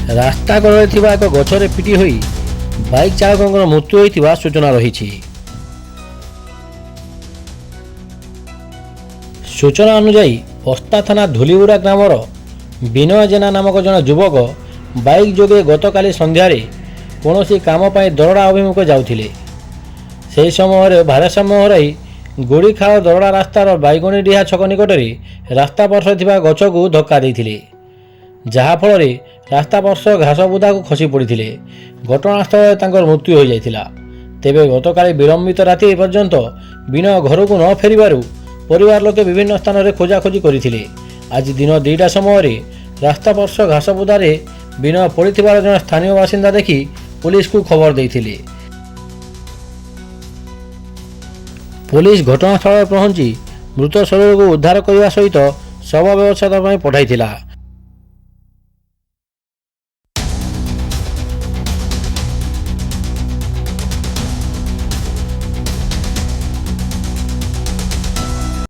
ରାସ୍ତା କଡ଼ରେ ଥିବା ଏକ ଗଛରେ ପିଟି ହୋଇ ବାଇକ୍ ଚାଳକଙ୍କର ମୃତ୍ୟୁ ହୋଇଥିବା ସୂଚନା ରହିଛି। ସୂଚନା ଅନୁଯାୟୀ ପସ୍ତା ଥାନା ଧୁଲିବୁଡ଼ା ଗ୍ରାମର ବିନୟ ଜେନା ନାମକ ଜଣେ ଯୁବକ ବାଇକ୍ ଯୋଗେ ଗତକାଲି ସନ୍ଧ୍ୟାରେ କୌଣସି କାମ ପାଇଁ ଦରଡ଼ା ଅଭିମୁଖେ ଯାଉଥିଲେ। ସେହି ସମୟରେ ଭାରସାମ୍ୟ ହରାଇ ଗୁଡ଼ିଖାଳ ଦରଡ଼ା ରାସ୍ତାର ବାଇଗଣିଡିହା ଛକ ନିକଟରେ ରାସ୍ତା ପାର୍ଶ୍ୱରେ ଥିବା ଗଛକୁ ଧକ୍କା ଦେଇଥିଲେ, ଯାହାଫଳରେ ରାସ୍ତା ପାର୍ଶ୍ୱ ଘାସ ବୁଦାକୁ ଖସି ପଡ଼ିଥିଲେ। ଘଟଣାସ୍ଥଳରେ ତାଙ୍କର ମୃତ୍ୟୁ ହୋଇଯାଇଥିଲା। ତେବେ ଗତକାଲି ବିଳମ୍ବିତ ରାତି ପର୍ଯ୍ୟନ୍ତ ବିନୟ ଘରକୁ ନ ଫେରିବାରୁ ପରିବାର ଲୋକେ ବିଭିନ୍ନ ସ୍ଥାନରେ ଖୋଜାଖୋଜି କରିଥିଲେ। ଆଜି ଦିନ 2ଟା ସମୟରେ ରାସ୍ତା ପାର୍ଶ୍ୱ ଘାସ ବୁଦାରେ ବିନୟ ପଡ଼ିଥିବାର ଜଣେ ସ୍ଥାନୀୟ ବାସିନ୍ଦା ଦେଖି ପୁଲିସକୁ ଖବର ଦେଇଥିଲେ। ପୁଲିସ ଘଟଣାସ୍ଥଳରେ ପହଞ୍ଚି ମୃତ ଶରୀରକୁ ଉଦ୍ଧାର କରିବା ସହିତ ଶବ ବ୍ୟବଚ୍ଛେଦ ପାଇଁ ପଠାଇଥିଲା।